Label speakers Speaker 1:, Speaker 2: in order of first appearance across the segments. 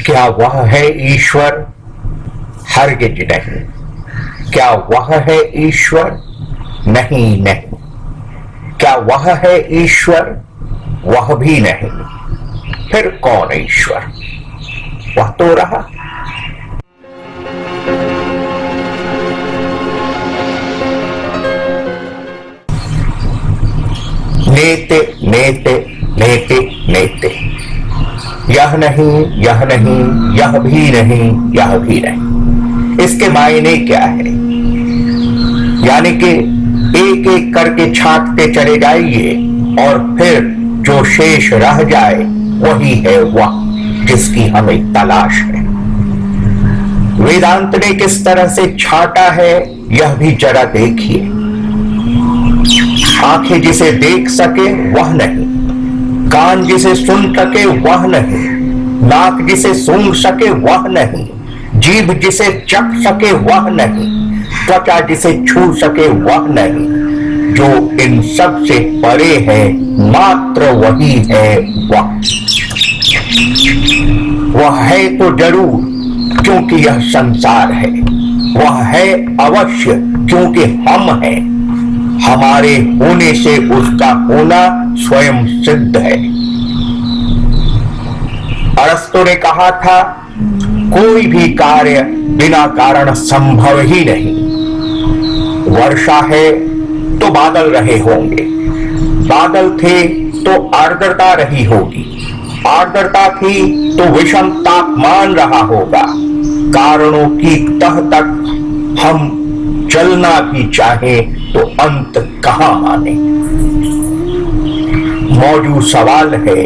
Speaker 1: क्या वह है ईश्वर? हरगिज नहीं। क्या वह है ईश्वर? नहीं नहीं। क्या वह है ईश्वर? वह भी नहीं। फिर कौन ईश्वर? वह तो रहा। नेते नेते नेते नेते, यह नहीं, यह नहीं, यह भी नहीं, यह भी नहीं। इसके मायने क्या है? यानी कि एक एक करके छांटते चले जाइए और फिर जो शेष रह जाए वही है वह जिसकी हमें तलाश है। वेदांत ने किस तरह से छांटा है यह भी जरा देखिए। आंखें जिसे देख सके वह नहीं, कान जिसे सुन सके वह नहीं, नाक जिसे सूंघ सके वह नहीं, जीभ जिसे चख सके वह नहीं, त्वचा जिसे छू सके वह नहीं। जो इन सब से परे है मात्र वही है वह। वह है तो जरूर क्योंकि यह संसार है, वह है अवश्य क्योंकि हम हैं। हमारे होने से उसका होना स्वयं सिद्ध है। अरस्तु ने कहा था, कोई भी कार्य बिना कारण संभव ही नहीं। वर्षा है तो बादल रहे होंगे, बादल थे तो आर्द्रता रही होगी, आर्द्रता थी तो विषम तापमान रहा होगा। कारणों की तह तक हम चलना भी चाहे तो अंत कहां माने। मौजूद सवाल है,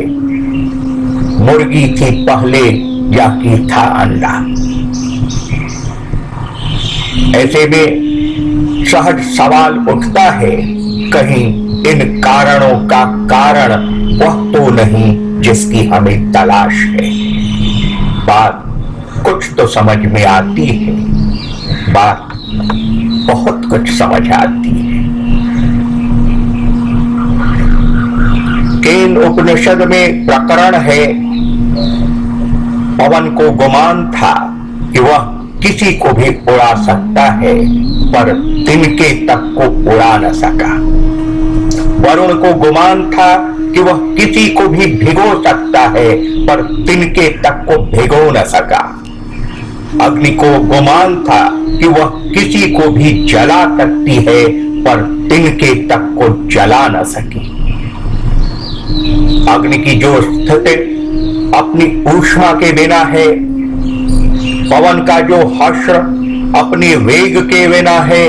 Speaker 1: मुर्गी थी पहले या की था अंडा? ऐसे में सहज सवाल उठता है, कहीं इन कारणों का कारण वह तो नहीं जिसकी हमें तलाश है। बात कुछ तो समझ में आती है, बात बहुत कुछ समझ आती है। केन उपनिषद में प्रकरण है, पवन को गुमान था कि वह किसी को भी उड़ा सकता है पर तिनके तक को उड़ा न सका। वरुण को गुमान था कि वह किसी को भी भिगो सकता है पर तिनके तक को भिगो न सका। अग्नि को गुमान था कि वह किसी को भी जला सकती है पर तिनके तक को जला न सकी। अग्नि की जो स्थिति अपनी ऊष्मा के बिना है, पवन का जो हर्ष अपने वेग के बिना है,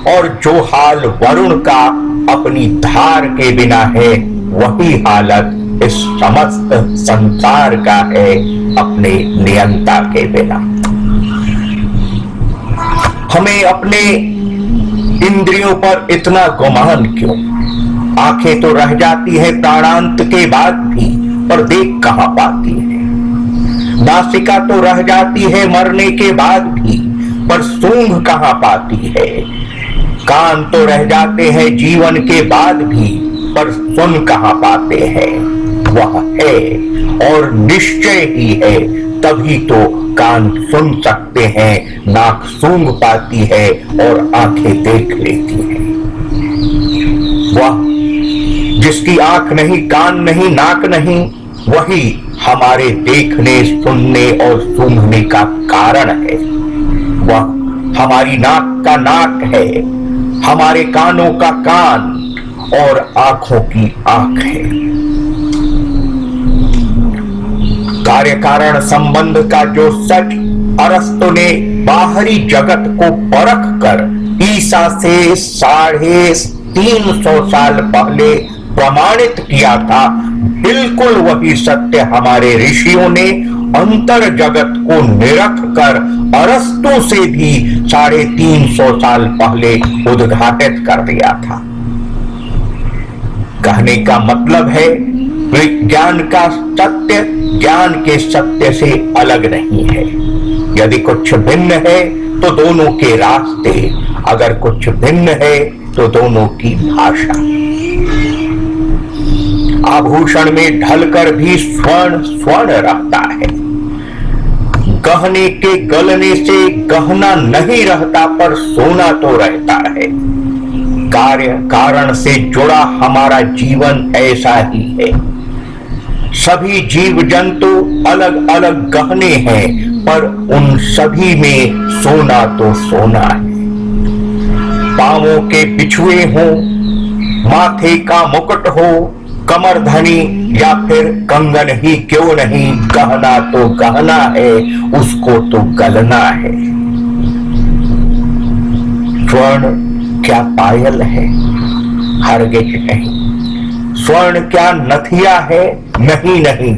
Speaker 1: और जो हाल वरुण का अपनी धार के बिना है, वही हालत इस समस्त संसार का है अपने नियंता के बिना। हमें अपने इंद्रियों पर इतना गुमान क्यों? आंखें तो रह जाती है प्राणांत के बाद भी, पर देख कहां पाती है। नासिका तो रह जाती है मरने के बाद भी, पर सूंघ कहां पाती है। कान तो रह जाते हैं जीवन के बाद भी, पर सुन कहां पाते हैं। वह है और निश्चय ही है, तभी तो कान सुन सकते हैं, नाक सूंघ पाती है और आंखें देख लेती हैं। वह जिसकी आंख नहीं, कान नहीं, नाक नहीं, वही हमारे देखने, सुनने और सूंघने का कारण है। वह हमारी नाक का नाक है, हमारे कानों का कान और आंखों की आंख है। कार्य कारण संबंध का जो सच अरस्तु ने बाहरी जगत को परख कर ईसा से 350 साल पहले प्रमाणित किया था, बिल्कुल वही सत्य हमारे ऋषियों ने अंतर जगत को निरख कर अरस्तु से भी 350 साल पहले उद्घाटित कर दिया था। कहने का मतलब है, विज्ञान का सत्य ज्ञान के सत्य से अलग नहीं है। यदि कुछ भिन्न है तो दोनों के रास्ते, अगर कुछ भिन्न है तो दोनों की भाषा। आभूषण में ढलकर भी स्वर्ण स्वर्ण रहता है। गहने के गलने से गहना नहीं रहता, पर सोना तो रहता है। कार्य कारण से जुड़ा हमारा जीवन ऐसा ही है। सभी जीव जंतु अलग अलग गहने हैं, पर उन सभी में सोना तो सोना है। पांवों के बिछुए हो, माथे का मुकुट हो, कमरधनी या फिर कंगन ही क्यों नहीं, गहना तो गहना है, उसको तो गलना है। स्वर्ण क्या पायल है? हरगिज नहीं। स्वर्ण क्या नथिया है? नहीं नहीं।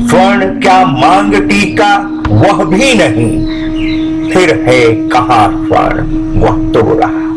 Speaker 1: स्वर्ण क्या मांग टीका? वह भी नहीं। फिर है कहां स्वर्ण? वह तो रहा।